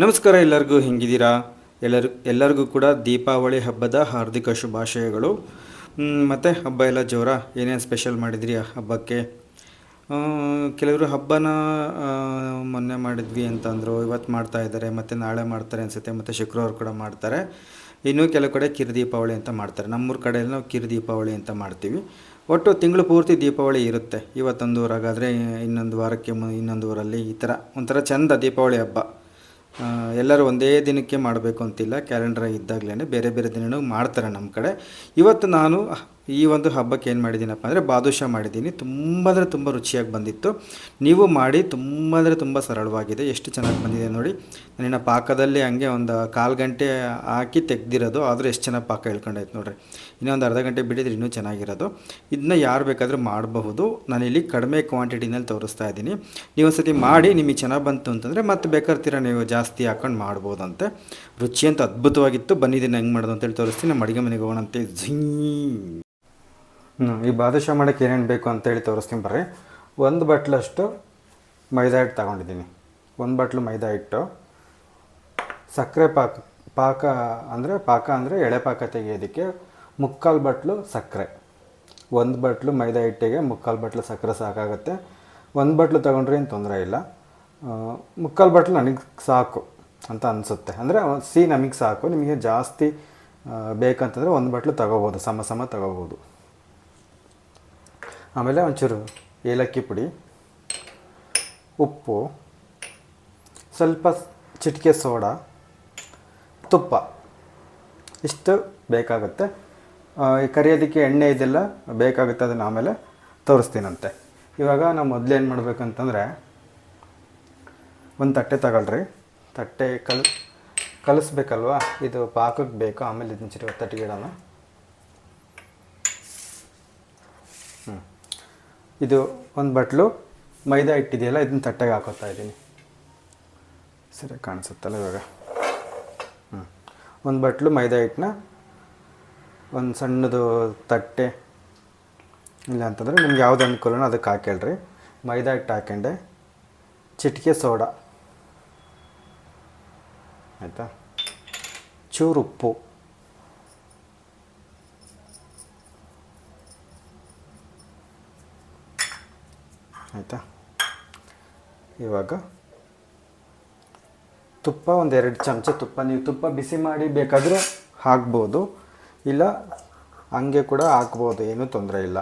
ನಮಸ್ಕಾರ, ಎಲ್ಲರಿಗೂ ಹೆಂಗಿದ್ದೀರಾ? ಎಲ್ಲರಿಗೂ ಕೂಡ ದೀಪಾವಳಿ ಹಬ್ಬದ ಹಾರ್ದಿಕ ಶುಭಾಶಯಗಳು. ಮತ್ತು ಹಬ್ಬ ಎಲ್ಲ ಜೋರ? ಏನೇನು ಸ್ಪೆಷಲ್ ಮಾಡಿದ್ರಿ ಆ ಹಬ್ಬಕ್ಕೆ? ಕೆಲವರು ಹಬ್ಬನ ಮೊನ್ನೆ ಮಾಡಿದ್ವಿ ಅಂತಂದರು, ಇವತ್ತು ಮಾಡ್ತಾ ಇದ್ದಾರೆ, ಮತ್ತು ನಾಳೆ ಮಾಡ್ತಾರೆ ಅನಿಸುತ್ತೆ, ಮತ್ತು ಶುಕ್ರವಾರ ಕೂಡ ಮಾಡ್ತಾರೆ. ಇನ್ನೂ ಕೆಲವು ಕಡೆ ಕಿರು ದೀಪಾವಳಿ ಅಂತ ಮಾಡ್ತಾರೆ. ನಮ್ಮೂರ ಕಡೆಯಲ್ಲಿ ನಾವು ಕಿರು ದೀಪಾವಳಿ ಅಂತ ಮಾಡ್ತೀವಿ. ಒಟ್ಟು ತಿಂಗಳು ಪೂರ್ತಿ ದೀಪಾವಳಿ ಇರುತ್ತೆ. ಇವತ್ತೊಂದು ಊರಾಗಾದರೆ ಇನ್ನೊಂದು ವಾರಕ್ಕೆ ಇನ್ನೊಂದು ಊರಲ್ಲಿ ಈ ಥರ ಒಂಥರ ಚೆಂದ ದೀಪಾವಳಿ ಹಬ್ಬ. ಎಲ್ಲರೂ ಒಂದೇ ದಿನಕ್ಕೆ ಮಾಡಬೇಕು ಅಂತಿಲ್ಲ, ಕ್ಯಾಲೆಂಡರ್ ಇದ್ದಾಗಲೇ ಬೇರೆ ಬೇರೆ ದಿನವೂ ಮಾಡ್ತಾರೆ ನಮ್ಮ ಕಡೆ. ಇವತ್ತು ನಾನು ಈ ಒಂದು ಹಬ್ಬಕ್ಕೆ ಏನು ಮಾಡಿದ್ದೀನಪ್ಪ ಅಂದರೆ ಬಾದುಷಾ ಮಾಡಿದ್ದೀನಿ. ತುಂಬ ಅಂದರೆ ತುಂಬ ರುಚಿಯಾಗಿ ಬಂದಿತ್ತು. ನೀವು ಮಾಡಿ, ತುಂಬ ಅಂದರೆ ತುಂಬ ಸರಳವಾಗಿದೆ. ಎಷ್ಟು ಚೆನ್ನಾಗಿ ಬಂದಿದೆ ನೋಡಿ. ನಾನಿನ್ನು ಪಾಕದಲ್ಲಿ ಹಂಗೆ ಒಂದು ಕಾಲು ಗಂಟೆ ಹಾಕಿ ತೆಗ್ದಿರೋದು, ಆದರೂ ಎಷ್ಟು ಚೆನ್ನಾಗಿ ಪಾಕ ಇಳ್ಕೊಂಡಾಯ್ತು ನೋಡಿರಿ. ಇನ್ನೊಂದು ಅರ್ಧ ಗಂಟೆ ಬಿಡಿದ್ರೆ ಇನ್ನೂ ಚೆನ್ನಾಗಿರೋದು. ಇದನ್ನ ಯಾರು ಬೇಕಾದರೂ ಮಾಡಬಹುದು. ನಾನಿಲ್ಲಿ ಕಡಿಮೆ ಕ್ವಾಂಟಿಟಿನಲ್ಲಿ ತೋರಿಸ್ತಾ ಇದ್ದೀನಿ. ನೀವು ಒಂದು ಸತಿ ಮಾಡಿ ನಿಮಗೆ ಚೆನ್ನಾಗಿ ಬಂತು ಅಂತಂದರೆ ಮತ್ತೆ ಬೇಕಾರ್ತೀರ ನೀವು ಜಾಸ್ತಿ ಹಾಕೊಂಡು ಮಾಡ್ಬೋದಂತೆ. ರುಚಿ ಅಂತ ಅದ್ಭುತವಾಗಿತ್ತು. ಬಂದಿದ್ದೀನಿ ಹೆಂಗೆ ಮಾಡೋದು ಅಂತೇಳಿ ತೋರಿಸ್ತೀನಿ. ನಮ್ಮ ಅಡುಗೆ ಮನೆಗೆ ಹೋಗೋಣಂತೆ. ಈ ಬಾದುಷಾ ಮಾಡೋಕ್ಕೆ ಏನೇನು ಬೇಕು ಅಂತೇಳಿ ತೋರಿಸ್ತೀನಿ ಬರ್ರಿ. ಒಂದು ಬಟ್ಲಷ್ಟು ಮೈದಾ ಹಿಟ್ಟು ತಗೊಂಡಿದ್ದೀನಿ. ಒಂದು ಬಟ್ಲು ಮೈದಾ ಹಿಟ್ಟು, ಸಕ್ಕರೆ ಪಾಕ ಅಂದರೆ ಎಳೆ ಪಾಕ ತೆಗೆಯೋದಕ್ಕೆ 3/4 ಬಟ್ಲು ಸಕ್ಕರೆ. ಒಂದು ಬಟ್ಲು ಮೈದಾ ಹಿಟ್ಟಿಗೆ 3/4 ಬಟ್ಲು ಸಕ್ಕರೆ ಸಾಕಾಗುತ್ತೆ. ಒಂದು ಬಟ್ಲು ತೊಗೊಂಡ್ರೆ ಏನು ತೊಂದರೆ ಇಲ್ಲ. 3/4 ಬಟ್ಲು ನನಗೆ ಸಾಕು ಅಂತ ಅನಿಸುತ್ತೆ. ಅಂದರೆ ಸಿಹಿ ನಮಗೆ ಸಾಕು. ನಿಮಗೆ ಜಾಸ್ತಿ ಬೇಕಂತಂದರೆ ಒಂದು ಬಟ್ಲು ತೊಗೋಬೋದು, ಸಮ ತೊಗೋಬೋದು. ಆಮೇಲೆ ಒಂಚೂರು ಏಲಕ್ಕಿ ಪುಡಿ, ಉಪ್ಪು, ಸ್ವಲ್ಪ ಚಿಟಿಕೆ ಸೋಡಾ, ತುಪ್ಪ, ಇಷ್ಟು ಬೇಕಾಗುತ್ತೆ. ಕರಿಯೋದಕ್ಕೆ ಎಣ್ಣೆ ಇದೆಲ್ಲ ಬೇಕಾಗುತ್ತೆ, ಅದನ್ನು ಆಮೇಲೆ ತೋರಿಸ್ತೀನಂತೆ. ಇವಾಗ ನಾವು ಮೊದಲು ಏನು ಮಾಡಬೇಕಂತಂದರೆ ಒಂದು ತಟ್ಟೆ ತಗೊಳ್ರಿ. ತಟ್ಟೆ ಕಲಿಸ್ಬೇಕಲ್ವ, ಇದು ಪಾಕಕ್ಕೆ ಬೇಕು. ಆಮೇಲೆ ಇದನ್ನ ಚಿಟಿಕೆ ತಟ್ಟೆಗೆ ಇಡೋಣ. ಇದು ಒಂದು ಬಟ್ಲು ಮೈದಾ ಹಿಟ್ಟಿದೆಯಲ್ಲ, ಇದನ್ನ ತಟ್ಟೆಗೆ ಹಾಕೋತಾ ಇದ್ದೀನಿ. ಸರಿ ಕಾಣಿಸುತ್ತಲ್ಲ ಇವಾಗ. ಒಂದು ಬಟ್ಲು ಮೈದಾ ಹಿಟ್ಟನ್ನ ಒಂದು ಸಣ್ಣದು ತಟ್ಟೆ, ಇಲ್ಲ ಅಂತಂದರೆ ನಿಮ್ಗೆ ಯಾವ್ದು ಅನುಕೂಲನೋ ಅದಕ್ಕೆ ಹಾಕೇಳ್ರಿ. ಮೈದಾ ಹಿಟ್ಟು ಹಾಕೊಂಡೆ, ಚಿಟಿಕೆ ಸೋಡಾ, ಆಯಿತಾ, ಚೂರು ಉಪ್ಪು, ಆಯಿತಾ. ಇವಾಗ ತುಪ್ಪ, ಒಂದು 2 ಚಮಚ ತುಪ್ಪ. ನೀವು ತುಪ್ಪ ಬಿಸಿ ಮಾಡಿ ಬೇಕಾದರೂ ಹಾಕ್ಬೋದು, ಇಲ್ಲ ಹಂಗೆ ಕೂಡ ಹಾಕ್ಬೋದು, ಏನೂ ತೊಂದರೆ ಇಲ್ಲ.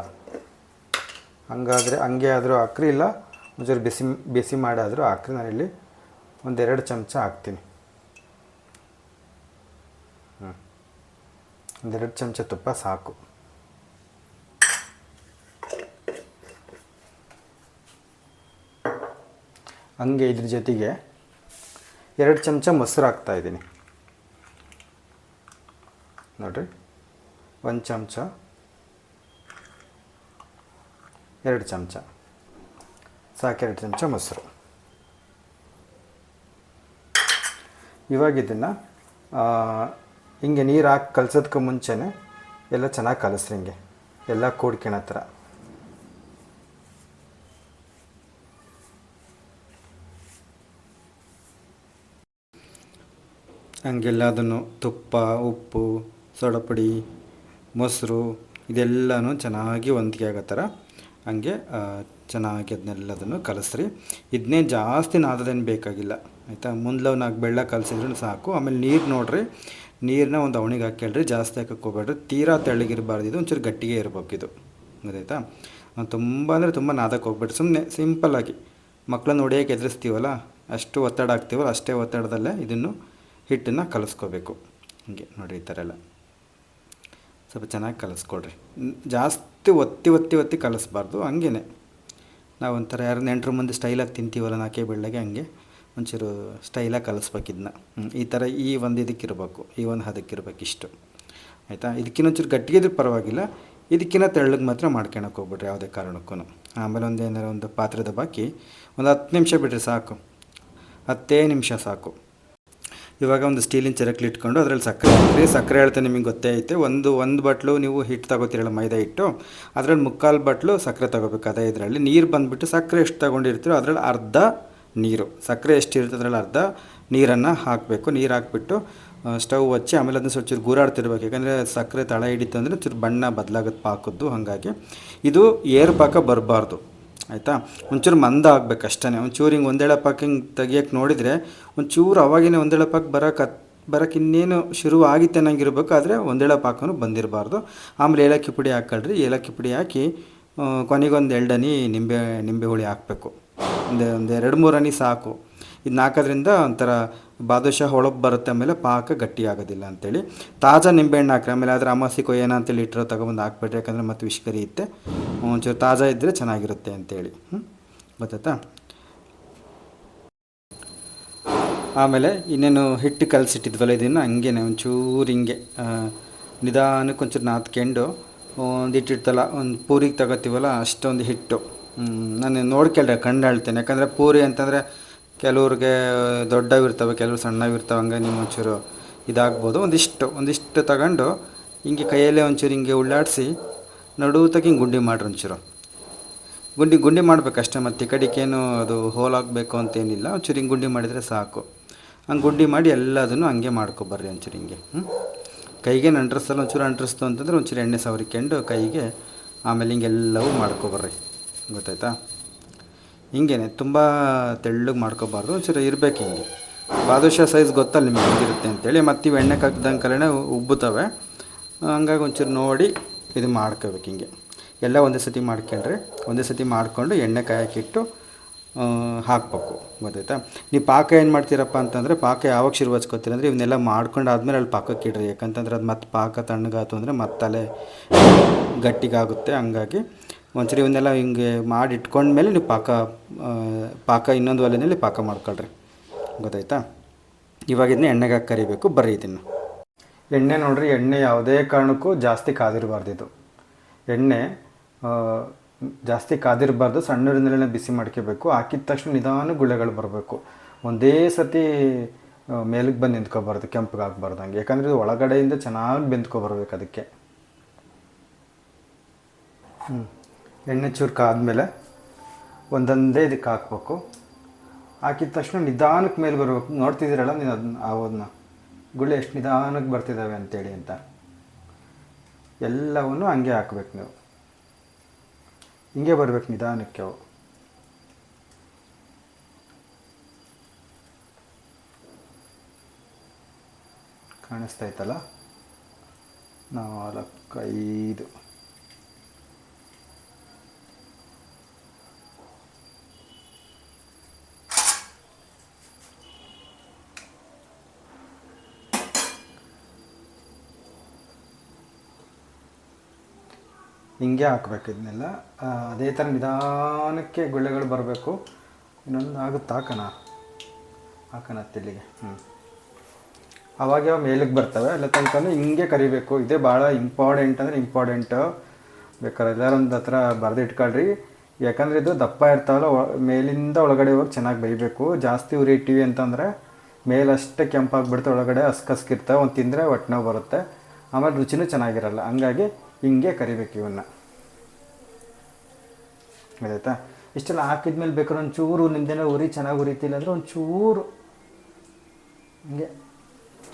ಹಂಗೆ ಆದರೂ ಹಾಕ್ರಿ, ಇಲ್ಲ ಒಂಚೂರು ಬಿಸಿ ಮಾಡಾದರೂ ಹಾಕ್ರಿ. ನಾನಿಲ್ಲಿ ಒಂದು 2 ಚಮಚ ಹಾಕ್ತೀನಿ. ಒಂದು 2 ಚಮಚ ತುಪ್ಪ ಸಾಕು. ಹಂಗೆ ಇದ್ರ ಜೊತೆಗೆ 2 ಚಮಚ ಮೊಸರು ಹಾಕ್ತಾಯಿದ್ದೀನಿ ನೋಡಿರಿ. 1 ಚಮಚ, 2 ಚಮಚ ಸಾಕು. 2 ಚಮಚ ಮೊಸರು. ಇವಾಗ ಇದನ್ನು ಹಿಂಗೆ ನೀರು ಹಾಕಿ ಕಲಸೋದಕ್ಕೆ ಮುಂಚೆನೇ ಎಲ್ಲ ಚೆನ್ನಾಗಿ ಕಲಸ್ರಿ. ಹಿಂಗೆ ಎಲ್ಲ ಕೂಡ್ಕೊಳೋ ಥರ. ಹಂಗೆಲ್ಲದನ್ನು ತುಪ್ಪ, ಉಪ್ಪು, ಸೋಡಾ ಪುಡಿ, ಮೊಸರು ಇದೆಲ್ಲನೂ ಚೆನ್ನಾಗಿ ಹೊಂದಿಕೆ ಆಗೋ ಥರ ಹಂಗೆ ಚೆನ್ನಾಗಿ ಅದನ್ನೆಲ್ಲದನ್ನು ಕಲಸ್ರಿ. ಇದನ್ನೇ ಜಾಸ್ತಿ ನಾದದೇನು ಬೇಕಾಗಿಲ್ಲ, ಆಯಿತಾ. ಮುಂದೆ 4 ಬೆಳ್ಳ ಕಲಸಿದ್ರೂ ಸಾಕು. ಆಮೇಲೆ ನೀರು ನೋಡಿರಿ, ನೀರನ್ನ ಒಂದು ಅವಣಿಗೆ ಹಾಕ್ಯಾಳ್ರಿ. ಜಾಸ್ತಿ ಹಾಕಕ್ಕೆ ಹೋಗ್ಬೇಡ್ರಿ. ತೀರಾ ತೆಳ್ಳಗಿರಬಾರ್ದು, ಇದು ಒಂಚೂರು ಗಟ್ಟಿಗೆ ಇರಬೇಕು. ಇದು ಗೊತ್ತಾಯ್ತಾ. ತುಂಬ ಅಂದರೆ ತುಂಬ ನಾದಕ್ಕೆ ಹೋಗ್ಬೇಡ್ರಿ. ಸುಮ್ಮನೆ ಸಿಂಪಲ್ಲಾಗಿ ಮಕ್ಕಳನ್ನ ಹೊಡೆಯೋಕೆ ಎದುರಿಸ್ತೀವಲ್ಲ, ಅಷ್ಟು ಒತ್ತಡ ಹಾಕ್ತೀವಲ್ಲ, ಅಷ್ಟೇ ಒತ್ತಡದಲ್ಲೇ ಇದನ್ನು ಹಿಟ್ಟನ್ನು ಕಲಿಸ್ಕೋಬೇಕು. ಹೀಗೆ ನೋಡಿ, ಈ ಥರ ಎಲ್ಲ ಸ್ವಲ್ಪ ಚೆನ್ನಾಗಿ ಕಲಿಸ್ಕೊಡ್ರಿ. ಜಾಸ್ತಿ ಒತ್ತಿ ಕಲಿಸ್ಬಾರ್ದು. ಹಂಗೇ ನಾವು ಒಂಥರ ಯಾರು ನೆಂಟರು ಮುಂದೆ ಸ್ಟೈಲಾಗಿ ತಿಂತೀವಲ್ಲ 4 ಬೆಳ್ಳಗೆ, ಹಂಗೆ ಒಂಚೂರು ಸ್ಟೈಲಾಗಿ ಕಲಿಸ್ಬೇಕಿದ್ನ. ಈ ಥರ ಈ ಒಂದು ಇದಕ್ಕಿರಬೇಕು, ಈ ಒಂದು ಹದಕ್ಕಿರ್ಬೇಕು, ಇಷ್ಟು ಆಯಿತಾ. ಇದಕ್ಕಿನ್ನೊಂಚೂರು ಗಟ್ಟಿಗೆ ಇದ್ರೆ ಪರವಾಗಿಲ್ಲ, ಇದಕ್ಕಿಂತ ತೆಳ್ಳಗೆ ಮಾತ್ರ ಮಾಡ್ಕೊಳಕ್ಕೆ ಹೋಗ್ಬಿಡ್ರಿ ಯಾವುದೇ ಕಾರಣಕ್ಕೂ. ಆಮೇಲೆ ಒಂದು ಪಾತ್ರದ ಬಾಕಿ ಒಂದು 10 ನಿಮಿಷ ಬಿಡ್ರಿ ಸಾಕು. 10 ನಿಮಿಷ ಸಾಕು. ಇವಾಗ ಒಂದು ಸ್ಟೀಲಿನ ಚರಕ್ಲಿ ಇಟ್ಕೊಂಡು ಅದರಲ್ಲಿ ಸಕ್ಕರೆ ಹಾಕ್ರಿ. ಸಕ್ಕರೆ ಹೇಳ್ತಾ ನಿಮಗೆ ಗೊತ್ತೇ ಐತೆ. ಒಂದು ಬಟ್ಲು ನೀವು ಹಿಟ್ಟು ತಗೋತೀರಲ್ಲ ಮೈದಾ ಹಿಟ್ಟು, ಅದರಲ್ಲಿ 3/4 ಬಟ್ಲು ಸಕ್ಕರೆ ತೊಗೋಬೇಕು. ಅದೇ ಇದರಲ್ಲಿ ನೀರು ಬಂದುಬಿಟ್ಟು ಸಕ್ಕರೆ ಎಷ್ಟು ತೊಗೊಂಡಿರ್ತೀರೋ ಅದರಲ್ಲಿ ಅರ್ಧ ನೀರು. ಸಕ್ಕರೆ ಎಷ್ಟು ಇರುತ್ತೆ ಅದರಲ್ಲಿ ಅರ್ಧ ನೀರನ್ನು ಹಾಕಬೇಕು. ನೀರು ಹಾಕ್ಬಿಟ್ಟು ಸ್ಟವ್ ಹಚ್ಚಿ ಆಮೇಲೆ ಅದನ್ನ ಸ್ವಲ್ಪ ಚೂರು ಗೂರಾಡ್ತಿರ್ಬೇಕು. ಯಾಕಂದರೆ ಸಕ್ಕರೆ ತಳ ಹಿಡಿತು ಅಂದರೆ ಚೂರು ಬಣ್ಣ ಬದಲಾಗುತ್ತೆ ಪಾಕದ್ದು. ಹಾಗಾಗಿ ಇದು ಏರು ಪಾಕ ಬರಬಾರ್ದು, ಆಯಿತಾ. ಒಂಚೂರು ಮಂದ ಆಗಬೇಕು ಅಷ್ಟೇ. ಒಂಚೂರು ಹಿಂಗೆ ಒಂದೇಳೆ ಪಾಕ ಹಿಂಗೆ ತೆಗಿಯೋಕ್ಕೆ ನೋಡಿದರೆ ಒಂಚೂರು ಅವಾಗಿನೇ ಒಂದೇಳೆ ಪಾಕ ಬರೋಕ್ಕೆ ಇನ್ನೇನು ಶುರು ಆಗಿತ್ತು ಅನ್ನಂಗಿರ್ಬೇಕು, ಆದರೆ ಒಂದೇಳೆ ಪಾಕನೂ ಬಂದಿರಬಾರ್ದು. ಆಮೇಲೆ ಏಲಕ್ಕಿ ಪುಡಿ ಹಾಕ್ಕೊಳ್ರಿ. ಏಲಕ್ಕಿ ಪುಡಿ ಹಾಕಿ ಕೊನೆಗೊಂದು 2 ಹನಿ ನಿಂಬೆ ಹುಳಿ ಹಾಕಬೇಕು. ಒಂದು 2-3 ಹನಿ ಸಾಕು. ಇದನ್ನ ಹಾಕೋದ್ರಿಂದ ಒಂಥರ ಬಾದುಷಾ ಹೊಳಪು ಬರುತ್ತೆ, ಆಮೇಲೆ ಪಾಕ ಗಟ್ಟಿ ಆಗೋದಿಲ್ಲ ಅಂತೇಳಿ. ತಾಜಾ ನಿಂಬೆಹಣ್ಣು ಹಾಕ್ರಿ. ಆಮೇಲೆ ಅದರ ಅಮಾಸಿ ಕೊಯ್ಯೋಣ ಅಂತೇಳಿ ಇಟ್ಟರೆ ತೊಗೊಬಂದು ಹಾಕ್ಬಿಟ್ರಿ, ಯಾಕಂದರೆ ಮತ್ತೆ ವಿಷ ಕರಿಯುತ್ತೆ. ಒಂಚೂರು ತಾಜಾ ಇದ್ದರೆ ಚೆನ್ನಾಗಿರುತ್ತೆ ಅಂತೇಳಿ. ಗೊತ್ತಾಯ್ತಾ. ಆಮೇಲೆ ಇನ್ನೇನು ಹಿಟ್ಟು ಕಲಸಿಟ್ಟಿದ್ವಲ್ಲ, ಇದನ್ನು ಹಂಗೆ ಒಂಚೂರು ಹಿಂಗೆ ನಿಧಾನಕ್ಕೆ ಒಂಚೂರು ನಾದ್ಕೊಂಡು ಒಂದು ಹಿಟ್ಟಿರ್ತಲ್ಲ, ಒಂದು ಪೂರಿಗೆ ತಗೋತೀವಲ್ಲ ಅಷ್ಟೊಂದು ಹಿಟ್ಟು. ನಾನು ನೋಡ್ಕೊಳ್ರೆ ಕಂಡು ಹೇಳ್ತೇನೆ. ಯಾಕಂದರೆ ಪೂರಿ ಅಂತಂದರೆ ಕೆಲವ್ರಿಗೆ ದೊಡ್ಡವಿರ್ತವೆ, ಕೆಲವ್ರು ಸಣ್ಣವಿರ್ತವೆ. ಹಂಗೆ ನೀವು ಒಂಚೂರು ಇದಾಗ್ಬೋದು. ಒಂದಿಷ್ಟು ತಗೊಂಡು ಹಿಂಗೆ ಕೈಯಲ್ಲೇ ಒಂಚೂರು ಹಿಂಗೆ ಉಳ್ಳಾಡಿಸಿ ನಡುವತ್ತಾಗಿ ಹಿಂಗೆ ಗುಂಡಿ ಮಾಡ್ರಿ. ಒಂಚೂರು ಗುಂಡಿ ಮಾಡಬೇಕಷ್ಟೇ. ಮತ್ತು ಈ ಕಡೆಗೇನು ಅದು ಹೋಲಾಗಬೇಕು ಅಂತೇನಿಲ್ಲ. ಒಂಚೂರು ಹಿಂಗೆ ಗುಂಡಿ ಮಾಡಿದರೆ ಸಾಕು. ಹಂಗೆ ಗುಂಡಿ ಮಾಡಿ ಎಲ್ಲದನ್ನು ಹಂಗೆ ಮಾಡ್ಕೊಬರ್ರಿ. ಒಂಚೂರು ಹಿಂಗೆ ಕೈಗೇನು ಅಂಟ್ರಿಸಲ್ಲ. ಒಂಚೂರು ಅಂಟ್ರಿಸ್ತು ಅಂತಂದರೆ ಒಂಚೂರು ಎಣ್ಣೆ ಸವರಿಕೊಂಡು ಕೈಗೆ, ಆಮೇಲೆ ಹಿಂಗೆಲ್ಲವೂ ಮಾಡ್ಕೊಬರ್ರಿ. ಗೊತ್ತಾಯ್ತಾ. ಹಿಂಗೇನೆ ತುಂಬ ತೆಳ್ಳಗೆ ಮಾಡ್ಕೊಬಾರ್ದು, ಒಂಚೂರು ಇರಬೇಕು ಹಿಂಗೆ. ಬಾದುಷಾ ಸೈಜ್ ಗೊತ್ತಲ್ಲ ನಿಮಗೆ ಹೆಂಗಿರುತ್ತೆ ಅಂತೇಳಿ. ಮತ್ತು ಇವು ಎಣ್ಣೆ ಹಾಕಿದಂಗೆ ಕಲೆನೇ ಉಬ್ಬುತ್ತವೆ. ಹಂಗಾಗಿ ಒಂಚೂರು ನೋಡಿ ಇದು ಮಾಡ್ಕೋಬೇಕು. ಹಿಂಗೆ ಎಲ್ಲ ಒಂದೇ ಸತಿ ಮಾಡ್ಕೊಂಡ್ರೆ, ಒಂದೇ ಸತಿ ಮಾಡಿಕೊಂಡು ಎಣ್ಣೆ ಕಾಯಕ್ಕಿಟ್ಟು ಹಾಕಬೇಕು. ಗೊತ್ತಾಯ್ತಾ. ನೀವು ಪಾಕ ಏನು ಮಾಡ್ತೀರಪ್ಪ ಅಂತಂದರೆ, ಪಾಕ ಯಾವಾಗ ಶುರು ಹಚ್ಕೋತೀರ ಅಂದರೆ ಇವನ್ನೆಲ್ಲ ಮಾಡ್ಕೊಂಡು ಆದಮೇಲೆ ಅಲ್ಲಿ ಪಾಕಕ್ಕೆ ಇಡ್ರಿ. ಯಾಕಂತಂದ್ರೆ ಅದು ಮತ್ತೆ ಪಾಕ ತಣ್ಣಗಾಯ್ತು ಅಂದರೆ ಮತ್ತಲ್ಲೇ ಗಟ್ಟಿಗಾಗುತ್ತೆ. ಹಂಗಾಗಿ ಒಂಚೂರು ಇವನ್ನೆಲ್ಲ ಹಿಂಗೆ ಮಾಡಿ ಇಟ್ಕೊಂಡ್ಮೇಲೆ ನೀವು ಪಾಕ ಇನ್ನೊಂದು ಒಲೆಯಲ್ಲಿ ಪಾಕ ಮಾಡ್ಕೊಳ್ರಿ. ಗೊತ್ತಾಯ್ತಾ. ಇವಾಗ ಇದನ್ನ ಎಣ್ಣೆಗೆ ಹಾಕಿ ಕರಿಬೇಕು. ಬರ್ರಿ ಇದನ್ನು ಎಣ್ಣೆ ನೋಡಿರಿ. ಎಣ್ಣೆ ಯಾವುದೇ ಕಾರಣಕ್ಕೂ ಜಾಸ್ತಿ ಕಾದಿರಬಾರ್ದು. ಇದು ಎಣ್ಣೆ ಜಾಸ್ತಿ ಕಾದಿರಬಾರ್ದು. ಸಣ್ಣೂರಿನಲ್ಲೇ ಬಿಸಿ ಮಾಡ್ಕೋಬೇಕು. ಹಾಕಿದ ತಕ್ಷಣ ನಿಧಾನ ಗುಳ್ಳೆಗಳು ಬರಬೇಕು. ಒಂದೇ ಸತಿ ಮೇಲಕ್ಕೆ ಬಂದು ನಿಂತ್ಕೊಬಾರ್ದು, ಕೆಂಪಗೆ ಆಗಬಾರ್ದು ಹಂಗೆ. ಯಾಕಂದರೆ ಇದು ಒಳಗಡೆಯಿಂದ ಚೆನ್ನಾಗಿ ಬೆಂದ್ಕೊಬರ್ಬೇಕು. ಅದಕ್ಕೆ ಎಣ್ಣೆ ಚೂರು ಕಾದ್ಮೇಲೆ ಒಂದೊಂದೇ ಇದಕ್ಕೆ ಹಾಕ್ಬೇಕು. ಹಾಕಿದ ತಕ್ಷಣ ನಿಧಾನಕ್ಕೆ ಮೇಲೆ ಬರಬೇಕು. ನೋಡ್ತಿದ್ದೀರಲ್ಲ ನೀವು ಅದನ್ನ ಗುಳ್ಳೆ ಎಷ್ಟು ನಿಧಾನಕ್ಕೆ ಬರ್ತಿದ್ದಾವೆ ಅಂತೇಳಿ ಅಂತ. ಎಲ್ಲವನ್ನೂ ಹಂಗೆ ಹಾಕ್ಬೇಕು. ನೀವು ಹಿಂಗೆ ಬರಬೇಕು ನಿಧಾನಕ್ಕೆ. ಅವು ಕಾಣಿಸ್ತಾಯ್ತಲ್ಲ. 4, 5 ಹಿಂಗೆ ಹಾಕ್ಬೇಕು ಇದನ್ನೆಲ್ಲ. ಅದೇ ಥರ ನಿಧಾನಕ್ಕೆ ಗುಳ್ಳೆಗಳು ಬರಬೇಕು. ಇನ್ನೊಂದು ಆಗುತ್ತೆ ಹಾಕೋಣ ತಿಲ್ಲಿಗೆ. ಅವಾಗ ಮೇಲಕ್ಕೆ ಬರ್ತವೆ. ಎಲ್ಲ ತನಕ ಹಿಂಗೆ ಕರಿಬೇಕು. ಇದೇ ಭಾಳ ಇಂಪಾರ್ಟೆಂಟು. ಬೇಕಾದ್ರೆ ಎಲ್ಲರೂ ಒಂದು ಹತ್ರ ಬರೆದು ಇಟ್ಕೊಳ್ರಿ. ಯಾಕಂದರೆ ಇದು ದಪ್ಪ ಇರ್ತಾವಲ್ಲ, ಮೇಲಿಂದ ಒಳಗಡೆ ಹೋಗಿ ಚೆನ್ನಾಗಿ ಬೇಯಬೇಕು. ಜಾಸ್ತಿ ಉರಿ ಇಟ್ಟಿವಿ ಅಂತಂದರೆ ಮೇಲಷ್ಟೇ ಕೆಂಪಾಗಿಬಿಡ್ತು, ಒಳಗಡೆ ಹಸ್ಕಿರ್ತಾವೆ. ಒಂದು ತಿಂದರೆ ಹೊಟ್ಟೆ ನೋವು ಬರುತ್ತೆ, ಆಮೇಲೆ ರುಚಿನೂ ಚೆನ್ನಾಗಿರಲ್ಲ. ಹಂಗಾಗಿ ಹಿಂಗೆ ಕರಿಬೇಕು ಇವನ್ನ. ಗೊತ್ತಾಯ್ತಾ. ಇಷ್ಟೆಲ್ಲ ಹಾಕಿದ್ಮೇಲೆ ಬೇಕಾದ್ರೆ ಒಂಚೂರು ನಿಮ್ದೇನೋ ಉರಿ ಚೆನ್ನಾಗಿ ಉರಿತಿಲ್ಲ ಅಂದರೆ ಒಂಚೂರು ಹಿಂಗೆ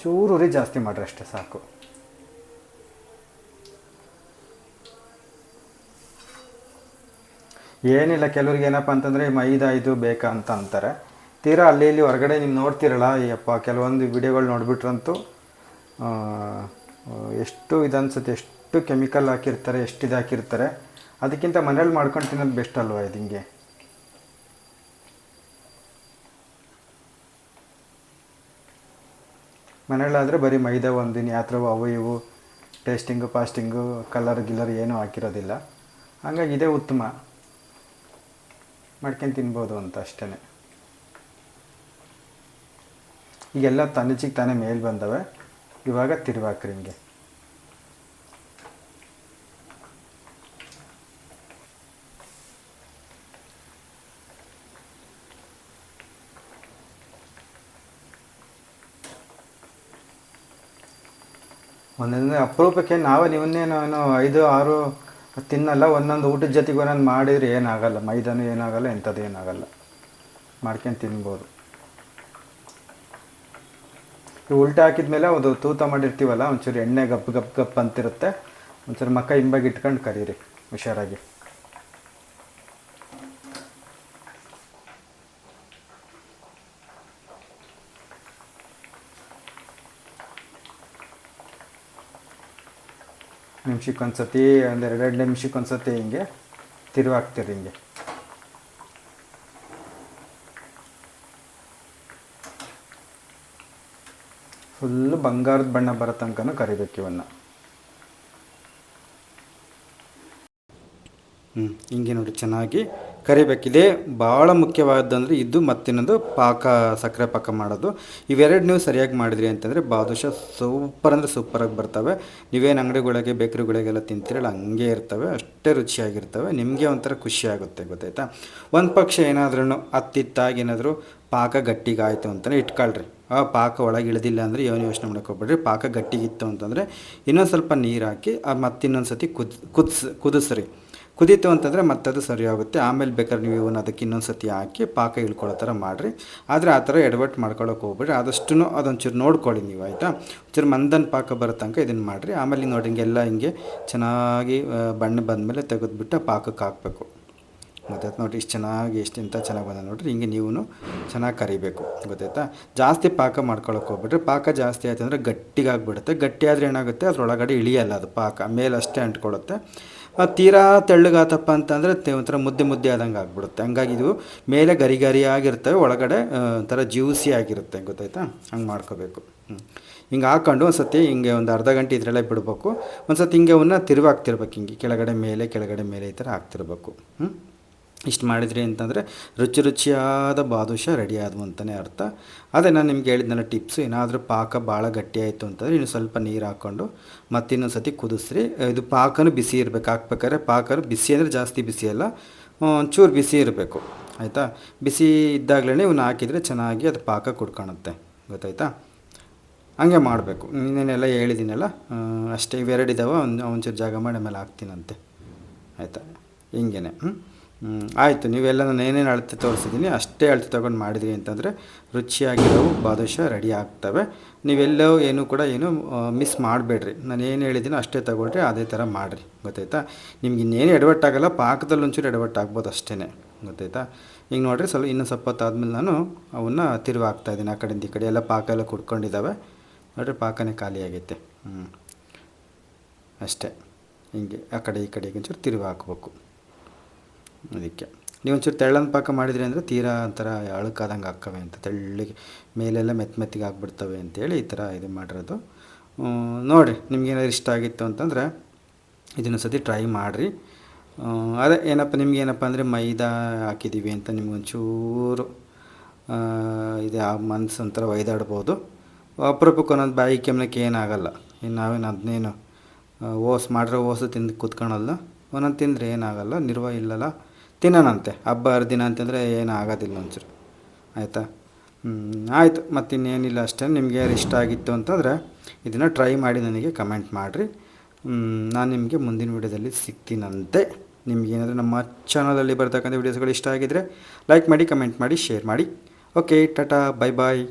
ಚೂರು ಉರಿ ಜಾಸ್ತಿ ಮಾಡ್ರಿ, ಅಷ್ಟೇ ಸಾಕು. ಏನಿಲ್ಲ, ಕೆಲವ್ರಿಗೆ ಏನಪ್ಪ ಅಂತಂದರೆ ಮೈದಾ ಇದು ಬೇಕಾ ಅಂತ ಅಂತಾರೆ. ತೀರಾ ಅಲ್ಲಿ ಇಲ್ಲಿ ಹೊರಗಡೆ ನೀವು ನೋಡ್ತಿರಲ್ಲ, ಅಯ್ಯಪ್ಪ ಕೆಲವೊಂದು ವಿಡಿಯೋಗಳು ನೋಡಿಬಿಟ್ರಂತೂ ಎಷ್ಟು ಇದನ್ಸುತ್ತೆ, ಎಷ್ಟು ಕೆಮಿಕಲ್ ಹಾಕಿರ್ತಾರೆ, ಎಷ್ಟು ಇದು ಹಾಕಿರ್ತಾರೆ. ಅದಕ್ಕಿಂತ ಮನೇಲಿ ಮಾಡ್ಕೊಂಡು ತಿನ್ನೋದು ಬೆಸ್ಟ್ ಅಲ್ವಾ ಇದು. ಹಿಂಗೆ ಮನೇಲಾದರೆ ಬರೀ ಮೈದಾ ಒಂದಿನ ಯಾತ್ರ ಅವು ಇವು ಟೇಸ್ಟಿಂಗು ಪಾಸ್ಟಿಂಗು ಕಲರ್ ಗಿಲ್ಲರ್ ಏನೂ ಹಾಕಿರೋದಿಲ್ಲ. ಹಂಗಾಗಿ ಇದೇ ಉತ್ತಮ, ಮಾಡ್ಕೊಂಡು ತಿನ್ಬೋದು ಅಂತ ಅಷ್ಟೇ. ಈಗೆಲ್ಲ ತನ್ನಚಿಗೆ ತಾನೇ ಮೇಲೆ ಬಂದವೆ. ಇವಾಗ ತಿರುವಾಕ್ರಿ ಹಿಂಗೆ. ಒಂದೊಂದು ಅಪರೂಪಕ್ಕೆ ನೀವನ್ನೇನೋ 5, 6 ತಿನ್ನಲ್ಲ. ಒಂದೊಂದು ಊಟದ ಜೊತೆಗೆ ಒಂದೊಂದು ಮಾಡಿದರೆ ಏನಾಗಲ್ಲ. ಮೈದಾನು ಏನಾಗಲ್ಲ, ಎಂಥದ್ದು ಏನಾಗಲ್ಲ. ಮಾಡ್ಕೊಂಡು ತಿನ್ಬೋದು. ಉಲ್ಟಾ ಹಾಕಿದ್ಮೇಲೆ ಅದು ತೂತ ಮಾಡಿರ್ತೀವಲ್ಲ, ಒಂಚೂರು ಎಣ್ಣೆ ಗಪ್ ಗಪ್ ಗಪ್ ಅಂತಿರುತ್ತೆ, ಒಂಚೂರು ಮಕ್ಕ ಹಿಂಬಾಗಿ ಇಟ್ಕೊಂಡು ಕರೀರಿ ಹುಷಾರಾಗಿ. ನಿಮಿಷಕ್ಕೊಂದ್ಸತಿ, ಒಂದು 2 ನಿಮಿಷಕ್ಕೊಂದ್ಸತಿ ಹಿಂಗೆ ತಿರುವಾಗ್ತೀರಿ. ಹಿಂಗೆ ಫುಲ್ಲು ಬಂಗಾರದ ಬಣ್ಣ ಬರೋ ತನಕನೂ ಕರಿಬೇಕು ಇವನ್ನು. ಹಿಂಗೆ ನೋಡಿ ಚೆನ್ನಾಗಿ ಕರಿಬೇಕಿದೆ. ಭಾಳ ಮುಖ್ಯವಾದಂದರೆ ಇದು, ಮತ್ತಿನ್ನೊಂದು ಪಾಕ, ಸಕ್ಕರೆ ಪಾಕ ಮಾಡೋದು. ಇವೆರಡು ನೀವು ಸರಿಯಾಗಿ ಮಾಡಿದ್ರಿ ಅಂತಂದರೆ ಬಾದುಷಾ ಸೂಪರ್ ಅಂದರೆ ಸೂಪರಾಗಿ ಬರ್ತವೆ. ನೀವೇನು ಅಂಗಡಿಗಳಿಗೆ ಬೇಕ್ರಿಗಳಿಗೆಲ್ಲ ತಿಂತೀರಲ್ಲ ಹಂಗೆ ಇರ್ತವೆ, ಅಷ್ಟೇ ರುಚಿಯಾಗಿರ್ತವೆ. ನಿಮಗೆ ಒಂಥರ ಖುಷಿ ಆಗುತ್ತೆ, ಗೊತ್ತಾಯ್ತಾ. ಒಂದು ಪಕ್ಷ ಏನಾದ್ರೂ ಹತ್ತಿತ್ತಾಗಿ ಏನಾದರೂ ಪಾಕ ಗಟ್ಟಿಗಾಯಿತು ಅಂತಲೇ ಇಟ್ಕೊಳ್ರಿ. ಆ ಪಾಕ ಒಳಗೆ ಇಳಿದಿಲ್ಲ ಅಂದರೆ ಏನು ಯೋಚನೆ ಮಾಡೋಕೆ ಹೋಗ್ಬೇಡ್ರಿ. ಪಾಕ ಗಟ್ಟಿಗಿತ್ತು ಅಂತಂದರೆ ಇನ್ನೊಂದು ಸ್ವಲ್ಪ ನೀರು ಹಾಕಿ ಮತ್ತಿನ್ನೊಂದು ಸತಿ ಕುದಿಸ್ರಿ. ಕುದೀತು ಅಂತಂದರೆ ಮತ್ತದು ಸರಿ ಆಗುತ್ತೆ. ಆಮೇಲೆ ಬೇಕಾದ್ರೆ ನೀವು ಇವನ್ನ ಅದಕ್ಕೆ ಇನ್ನೊಂದು ಸತಿ ಹಾಕಿ ಪಾಕ ಇಳ್ಕೊಳ್ಳೋ ಥರ ಮಾಡಿರಿ. ಆದರೆ ಆ ಥರ ಎಡವಟ್ಟು ಮಾಡ್ಕೊಳ್ಳೋಕೆ ಹೋಗ್ಬೇಡ್ರಿ. ಆದಷ್ಟು ಅದೊಂಚೂರು ನೋಡ್ಕೊಳ್ಳಿ ನೀವು, ಆಯಿತಾ. ಒಂಚೂರು ಮಂದನ ಪಾಕ ಬರೋ ತನಕ ಇದನ್ನು ಮಾಡಿರಿ. ಆಮೇಲೆ ನೋಡಿ ಹಿಂಗೆಲ್ಲ ಹಿಂಗೆ ಚೆನ್ನಾಗಿ ಬಣ್ಣ ಬಂದಮೇಲೆ ತೆಗೆದುಬಿಟ್ಟು ಪಾಕಕ್ಕೆ ಹಾಕಬೇಕು. ಗೊತ್ತಾಯ್ತು ನೋಡಿ, ಇಷ್ಟು ಚೆನ್ನಾಗಿ ಇಂಥ ಚೆನ್ನಾಗಿ ಬಂದ ನೋಡಿರಿ. ಹಿಂಗೆ ನೀವು ಚೆನ್ನಾಗಿ ಕರಿಬೇಕು, ಗೊತ್ತಾಯ್ತಾ. ಜಾಸ್ತಿ ಪಾಕ ಮಾಡ್ಕೊಳಕ್ಕೆ ಹೋಗ್ಬಿಟ್ರೆ ಪಾಕ ಜಾಸ್ತಿ ಆಯ್ತು ಅಂದರೆ ಗಟ್ಟಿಗಾಗ್ಬಿಡುತ್ತೆ. ಗಟ್ಟಿ ಆದರೆ ಏನಾಗುತ್ತೆ, ಅದರೊಳಗಡೆ ಇಳಿಯಲ್ಲ ಅದು ಪಾಕ, ಮೇಲಷ್ಟೇ ಅಂಟ್ಕೊಳ್ಳುತ್ತೆ. ತೀರಾ ತೆಳ್ಳಗಾತಪ್ಪ ಅಂತಂದರೆ ಒಂಥರ ಮುದ್ದೆ ಮುದ್ದೆ ಆದಂಗೆ ಆಗಿಬಿಡುತ್ತೆ. ಹಂಗಾಗಿ ಇದು ಮೇಲೆ ಗರಿ ಗರಿಯಾಗಿರ್ತವೆ, ಒಳಗಡೆ ಒಂಥರ ಜ್ಯೂಸಿ ಆಗಿರುತ್ತೆ, ಗೊತ್ತಾಯ್ತಾ. ಹಂಗೆ ಮಾಡ್ಕೋಬೇಕು. ಹಿಂಗೆ ಹಾಕ್ಕೊಂಡು ಒಂದು ಸತಿ ಹಿಂಗೆ ಒಂದು ಅರ್ಧ ಗಂಟೆ ಇದರಲ್ಲೇ ಬಿಡಬೇಕು. ಒಂದು ಸತಿ ಹಿಂಗೆ ಅವನ್ನ ತಿರುವಾಗ್ತಿರ್ಬೇಕು, ಹಿಂಗೆ ಕೆಳಗಡೆ ಮೇಲೆ ಈ ಥರ ಹಾಕ್ತಿರ್ಬೇಕು. ಇಷ್ಟು ಮಾಡಿದ್ರಿ ಅಂತಂದರೆ ರುಚಿಯಾದ ಬಾದುಷಾ ರೆಡಿ ಆದವು ಅಂತಲೇ ಅರ್ಥ. ಅದೇ ನಾನು ನಿಮ್ಗೆ ಹೇಳಿದ್ನಲ್ಲ ಟಿಪ್ಸು. ಏನಾದರೂ ಪಾಕ ಭಾಳ ಗಟ್ಟಿ ಆಯಿತು ಅಂತಂದರೆ ಇನ್ನು ಸ್ವಲ್ಪ ನೀರು ಹಾಕ್ಕೊಂಡು ಮತ್ತಿನ್ನೊಂದು ಸತಿ ಕುದಿಸ್ರಿ. ಇದು ಪಾಕನೂ ಬಿಸಿ ಇರಬೇಕು. ಹಾಕ್ಬೇಕಾದ್ರೆ ಪಾಕನೂ ಬಿಸಿ ಅಂದರೆ ಜಾಸ್ತಿ ಬಿಸಿ ಅಲ್ಲ, ಒಂಚೂರು ಬಿಸಿ ಇರಬೇಕು, ಆಯಿತಾ. ಬಿಸಿ ಇದ್ದಾಗಲೇ ಇವನ್ನ ಹಾಕಿದರೆ ಚೆನ್ನಾಗಿ ಅದು ಪಾಕ ಕುಡ್ಕೊಳುತ್ತೆ, ಗೊತ್ತಾಯ್ತಾ. ಹಂಗೆ ಮಾಡಬೇಕು. ಇನ್ನೇನೆಲ್ಲ ಹೇಳಿದ್ದೀನಲ್ಲ ಅಷ್ಟೇ. ಇವೆರಡು ಇದ್ದಾವೆ, ಒಂಚೂರು ಜಾಗ ಮಾಡಿ ಆಮೇಲೆ ಹಾಕ್ತೀನಂತೆ, ಆಯಿತಾ. ಹಿಂಗೇ ಆಯಿತು. ನೀವೆಲ್ಲ ನಾನು ಏನೇನು ಅಳತೆ ತೋರಿಸಿದ್ದೀನಿ ಅಷ್ಟೇ ಅಳತೆ ತೊಗೊಂಡು ಮಾಡಿದ್ರಿ ಅಂತಂದರೆ ರುಚಿಯಾಗಿರೋವು ಬಾದುಷಾ ರೆಡಿ ಆಗ್ತವೆ. ನೀವೆಲ್ಲೋ ಏನೂ ಕೂಡ ಮಿಸ್ ಮಾಡಬೇಡ್ರಿ. ನಾನು ಏನು ಹೇಳಿದ್ದೀನೋ ಅಷ್ಟೇ ತೊಗೊಳ್ರಿ, ಅದೇ ಥರ ಮಾಡಿರಿ, ಗೊತ್ತಾಯ್ತಾ. ನಿಮ್ಗೆ ಇನ್ನೇನು ಎಡವಟ್ಟಾಗಲ್ಲ, ಪಾಕದಲ್ಲಿ ಒಂಚೂರು ಎಡವಟ್ಟಾಗ್ಬೋದು ಅಷ್ಟೇ, ಗೊತ್ತಾಯ್ತಾ. ಈಗ ನೋಡಿರಿ, ಇನ್ನೂ ಸ್ವಲ್ಪ ಹೊತ್ತಾದ್ಮೇಲೆ ನಾನು ಅವನ್ನ ತಿರುವು ಹಾಕ್ತಾಯಿದ್ದೀನಿ. ಆ ಕಡೆಯಿಂದ ಈ ಕಡೆ ಎಲ್ಲ ಪಾಕ ಎಲ್ಲ ಕುಡ್ಕೊಂಡಿದ್ದಾವೆ ನೋಡಿರಿ, ಪಾಕನೇ ಖಾಲಿ ಆಗೈತೆ. ಅಷ್ಟೇ. ಹಿಂಗೆ ಆ ಕಡೆ ಈ ಕಡೆಗೆ ಒಂಚೂರು ತಿರುವು ಹಾಕ್ಬೇಕು. ಅದಕ್ಕೆ ನೀವು ಒಂಚೂರು ತೆಳ್ಳನ ಪಾಕ ಮಾಡಿದ್ರಿ ಅಂದರೆ ತೀರಾ ಒಂಥರ ಅಳುಕಾದಂಗೆ ಹಾಕ್ಕವೆ ಅಂತ, ತೆಳ್ಳಗೆ ಮೇಲೆಲ್ಲ ಮೆತ್ತಿಗೆ ಆಗಿಬಿಡ್ತವೆ ಅಂತೇಳಿ ಈ ಥರ ಇದು ಮಾಡಿರೋದು. ನೋಡಿರಿ, ನಿಮ್ಗೇನಾದ್ರು ಇಷ್ಟ ಆಗಿತ್ತು ಅಂತಂದರೆ ಇದನ್ನು ಸತಿ ಟ್ರೈ ಮಾಡಿರಿ. ಅದೇ ನಿಮ್ಗೇನಪ್ಪ ಅಂದರೆ ಮೈದಾ ಹಾಕಿದ್ದೀವಿ ಅಂತ ನಿಮ್ಗೊಂಚೂರು ಇದು ಮನಸ್ಸು ಒಂಥರ ಒಯ್ದಾಡ್ಬೋದು. ಅಪರೂಪಕ್ಕೆ ಒಂದೊಂದು ಬಾಯಿ ಕೆಮ್ಮಕ್ಕೆ ಏನಾಗಲ್ಲ. ನಾವೇನು ಅದನ್ನೇನು ಓಸು ತಿಂದು ಕೂತ್ಕೊಳಲ್ಲ. ಒಂದೊಂದು ತಿಂದರೆ ಏನಾಗಲ್ಲ, ನಿರ್ವ ಇಲ್ಲಲ್ಲ, ತಿನ್ನೋಣಂತೆ. ಹಬ್ಬ ಹರಿದಿನ ಅಂತಂದರೆ ಏನು ಆಗೋದಿಲ್ಲ ಒಂಚೂರು, ಆಯಿತಾ. ಆಯಿತು, ಮತ್ತಿನ್ನೇನಿಲ್ಲ ಅಷ್ಟೇ. ನಿಮಗೆ ಇಷ್ಟ ಆಗಿತ್ತು ಅಂತಂದರೆ ಇದನ್ನು ಟ್ರೈ ಮಾಡಿ ನನಗೆ ಕಮೆಂಟ್ ಮಾಡಿರಿ. ನಾನು ನಿಮಗೆ ಮುಂದಿನ ವೀಡಿಯೋದಲ್ಲಿ ಸಿಗ್ತೀನಂತೆ. ನಿಮಗೇನಾದರೂ ನಮ್ಮ ಚಾನಲಲ್ಲಿ ಬರ್ತಕ್ಕಂಥ ವೀಡಿಯೋಸ್ಗಳು ಇಷ್ಟ ಆಗಿದ್ದರೆ ಲೈಕ್ ಮಾಡಿ, ಕಮೆಂಟ್ ಮಾಡಿ, ಶೇರ್ ಮಾಡಿ. ಓಕೆ, ಟಾಟಾ, ಬೈ ಬಾಯ್.